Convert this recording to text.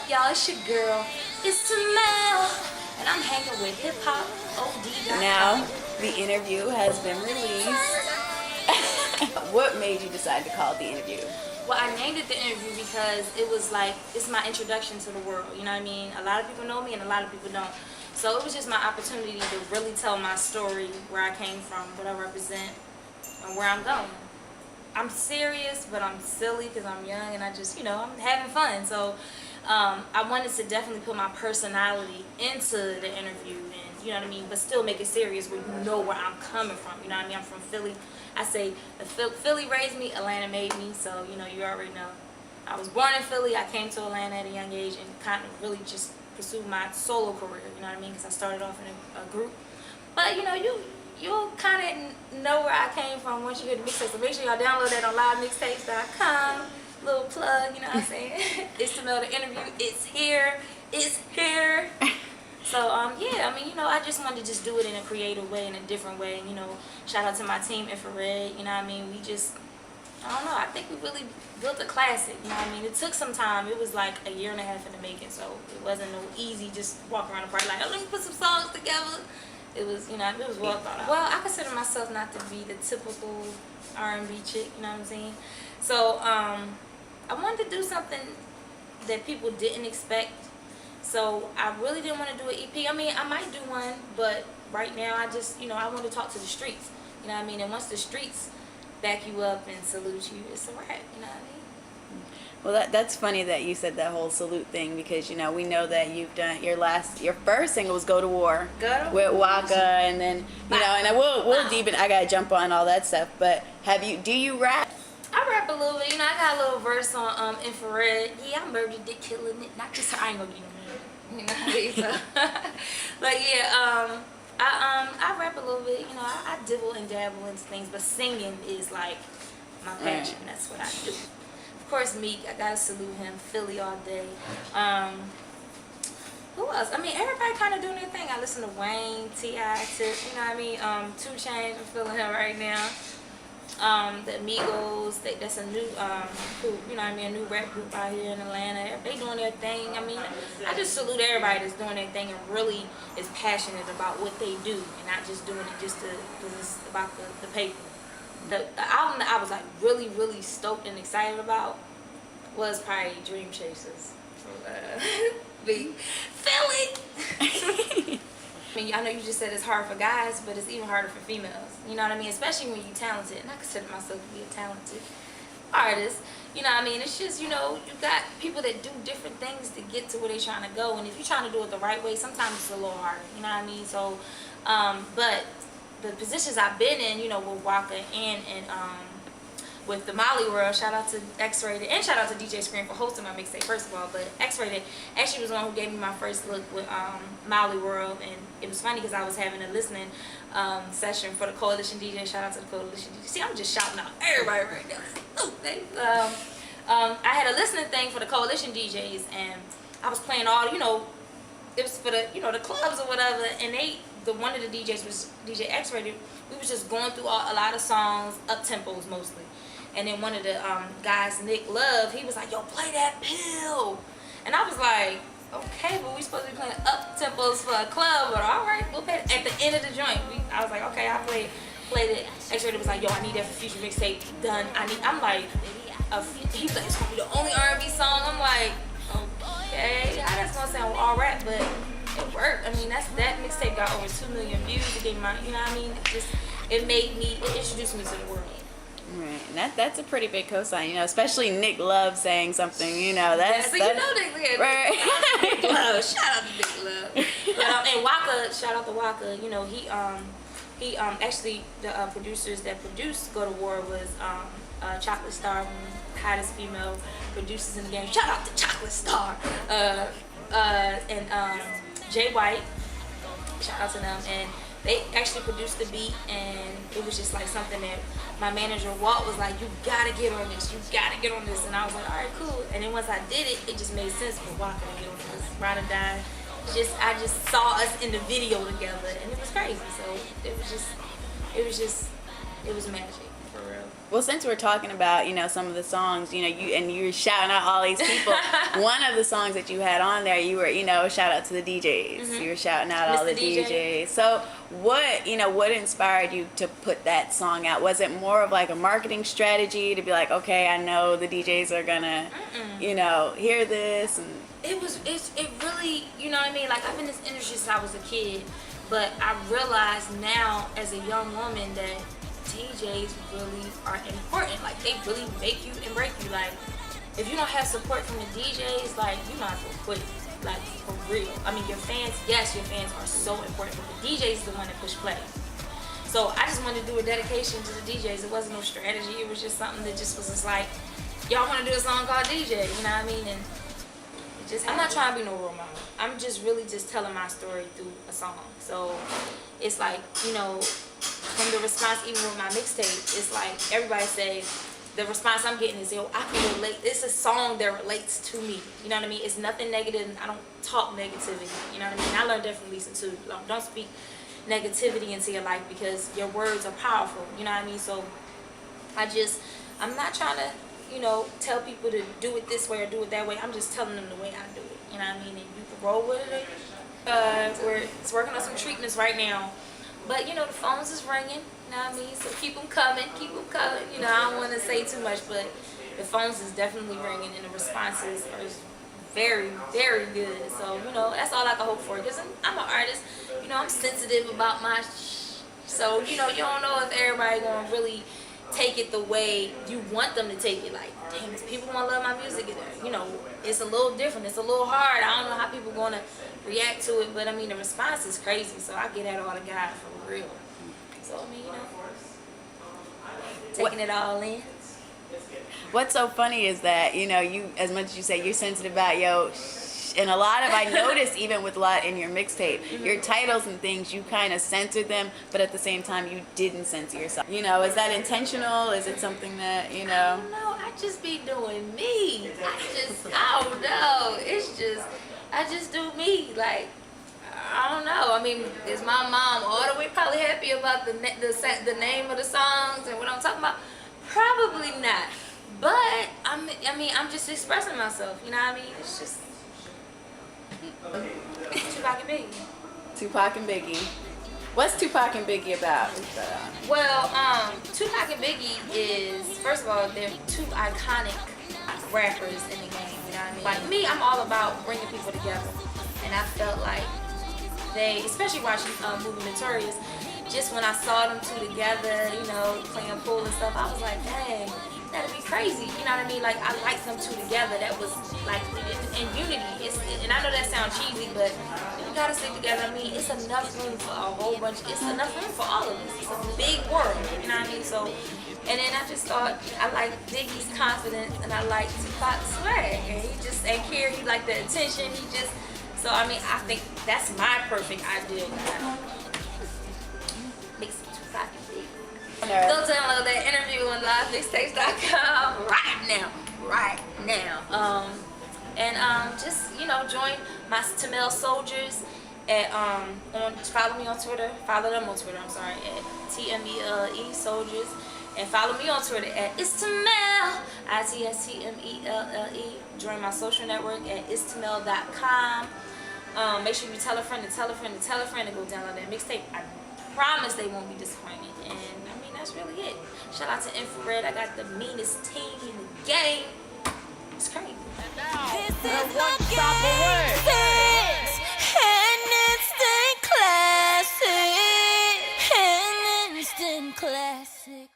y'all? It's your girl, it's Tamel, and I'm hanging with Hip Hop OD. Now, the interview has been released. What made you decide to call it the interview? Well, I named it the interview because it was like, it's my introduction to the world, you know what I mean? A lot of people know me and a lot of people don't. So it was just my opportunity to really tell my story, where I came from, what I represent, and where I'm going. I'm serious, but I'm silly because I'm young and I just, you know, I'm having fun. So I wanted to definitely put my personality into the interview and, you know what I mean, but still make it serious where you know where I'm coming from. You know what I mean? I'm from Philly. I say Philly raised me, Atlanta made me. So, you know, you already know. I was born in Philly. I came to Atlanta at a young age and kind of really just pursued my solo career. You know what I mean? Because I started off in a group. But, you know, you'll kind of know where I came from once you hear the mixtape. So make sure y'all download that on livemixtapes.com. Little plug, you know what I'm saying? It's Tamel, the interview. It's here. It's here. So, yeah, I mean, you know, I just wanted to just do it in a creative way, in a different way. You know, shout out to my team, Infrared. You know what I mean? We just, I don't know, I think we really built a classic. You know what I mean? It took some time. It was like a year and a half in the making. So it wasn't no easy just walk around the party like, oh, let me put some songs together. It was, you know, it was well thought out. Well, I consider myself not to be the typical R&B chick, you know what I'm saying? So, I wanted to do something that people didn't expect. So, I really didn't want to do an EP. I mean, I might do one, but right now, I just, you know, I want to talk to the streets. You know what I mean? And once the streets back you up and salute you, it's a wrap, you know what I mean? Well, that's funny that you said that whole salute thing because, you know, we know that you've done your first single was Go to War with Waka, and then, you know, and we'll deep in, I gotta jump on all that stuff, but do you rap? I rap a little bit, you know, I got a little verse on Infrared. Yeah, I murdered it, killing it, not just, I ain't gonna get no more, you know what I mean? So, but yeah, I rap a little bit, you know, I dibble and dabble into things, but singing is like my passion, that's what I do. Of course, Meek, I gotta salute him. Philly all day. Who else? I mean, everybody kind of doing their thing. I listen to Wayne, T.I., Tip, you know what I mean? 2 Chainz, I'm feeling him right now. The Amigos, that's a new, group, you know what I mean? A new rap group out here in Atlanta. They doing their thing. I mean, I just salute everybody that's doing their thing and really is passionate about what they do and not just doing it just because it's about the paper. The album that I was like really, really stoked and excited about was probably Dream Chasers. Philly. I mean, I know you just said it's hard for guys, but it's even harder for females. You know what I mean? Especially when you're talented. And I consider myself to be a talented artist. You know what I mean? It's just, you know, you got people that do different things to get to where they're trying to go. And if you're trying to do it the right way, sometimes it's a little harder. You know what I mean? So, but the positions I've been in, you know, with Waka and with the Molly World, shout out to X-Rated and shout out to DJ Scream for hosting my mixtape first of all, but X-Rated actually was the one who gave me my first look with Molly World, and it was funny because I was having a listening session for the Coalition DJs. Shout out to the Coalition DJs. See, I'm just shouting out everybody right now. I had a listening thing for the Coalition DJs, and I was playing all, you know, it was for the, you know, the clubs or whatever, and one of the DJs was DJ X-Rated. We was just going through a lot of songs, up-tempos mostly. And then one of the guys, Nick Love, he was like, yo, play that pill. And I was like, okay, but we supposed to be playing up-tempos for a club, but all right, we'll play it. At the end of the joint, I was like, okay, I played it. X-Rated was like, yo, I need that for future mixtape done. I'm like, he's like, it's gonna be the only R&B song. I'm like, okay, how that's gonna sound all rap, but it worked. I mean, that mixtape got over 2 million views. It gave my, you know what I mean? It introduced me to the world. Right, and that's a pretty big cosign, you know, especially Nick Love saying something, you know, that's you know Nick Love. Right. Nick Love, shout out to Nick Love. And Waka, shout out to Waka, you know, he actually, the producers that produced Go to War was Chocolate Star, hottest female producers in the game. Shout out to Chocolate Star. And Jay White, shout out to them. And they actually produced the beat, and it was just like something that my manager Walt was like, you gotta get on this, you gotta get on this. And I was like, all right, cool. And then once I did it, it just made sense for Waka to get on this. Ride or Die. I just saw us in the video together, and it was crazy. So it was magic. for real. Well, since we're talking about, you know, some of the songs, you know, you were shouting out all these people. One of the songs that you had on there, you were, you know, shout out to the DJs. Mm-hmm. You were shouting out all the DJs. So what, you know, what inspired you to put that song out? Was it more of like a marketing strategy to be like, okay, I know the DJs are gonna, you know, hear this? And it really, you know what I mean? Like, I've been in this industry since I was a kid, but I realize now as a young woman that DJs really are important. Like, they really make you and break you. Like, if you don't have support from the DJs, like, you might as well quit. Like, for real. I mean, your fans, yes, your fans are so important, but the DJ is the one that push play. So I just wanted to do a dedication to the DJs. It wasn't no strategy. It was just something that just was just like, y'all want to do a song called DJ, you know what I mean? And it just, I'm not trying to be no role model. I'm just really just telling my story through a song. So it's like, you know, from the response, even with my mixtape, it's like everybody say, the response I'm getting is, yo, I can relate. It's a song that relates to me. You know what I mean? It's nothing negative. I don't talk negativity. You know what I mean? I learned that from Lisa too. Don't speak negativity into your life because your words are powerful. You know what I mean? So I'm not trying to, you know, tell people to do it this way or do it that way. I'm just telling them the way I do it. You know what I mean? And you can roll with it. We're working on some treatments right now. But, you know, the phones is ringing, you know what I mean? So keep them coming. You know, I don't want to say too much, but the phones is definitely ringing and the responses are very, very good. So, you know, that's all I can hope for. Because I'm an artist, you know, I'm sensitive about my so, you know, you don't know if everybody going to really take it the way you want them to take it. Like, damn, if people want to love my music, you know, it's a little different. It's a little hard. I don't know how people going to react to it, but I mean, the response is crazy. So I get at all the God for real. So, I mean, you know, taking it all in. What's so funny is that, you know, you, as much as you say you're sensitive about, yo, and a lot of, I noticed even with a lot in your mixtape, your titles and things, you kind of censored them, but at the same time, you didn't censor yourself. You know, is that intentional? Is it something that, you know? I don't know. I just be doing me. I don't know. It's just, I just do me. Like, I don't know. I mean, is my mom all the way probably happy about the name of the songs and what I'm talking about? Probably not. But, I'm just expressing myself. You know what I mean? It's just... Tupac and Biggie. Tupac and Biggie. What's Tupac and Biggie about? Well, Tupac and Biggie is, first of all, they're two iconic rappers in the game. You know what I mean? Like me, I'm all about bringing people together, and I felt like they, especially watching movie Notorious, just when I saw them two together, you know, playing pool and stuff, I was like, dang, that'd be crazy. You know what I mean? Like, I like them two together. That was like in unity. And I know that sounds cheesy, but we gotta stick together. I mean, it's enough room for a whole bunch. It's enough room for all of us. It's a big world. You know what I mean? So, and then I just thought I like Biggie's confidence and I like Tupac's swag. And he just ain't care. He like the attention. He just. So I mean, I think that's my perfect ideal guy. Mix Tupac and Biggie. Go download that interview on livemixtapes.com right now. Just, you know, join my Tamel soldiers at follow me on Twitter. Follow them on Twitter. I'm sorry, at TMELE soldiers, and follow me on Twitter at Istamel ITSTMELLE. Join my social network at istamel.com. Make sure you tell a friend to tell a friend to tell a friend to go download that mixtape. I promise they won't be disappointed. And I mean, that's really it. Shout out to Infrared. I got the meanest team in the game. It's crazy. This is one stop away. An instant classic. An instant classic.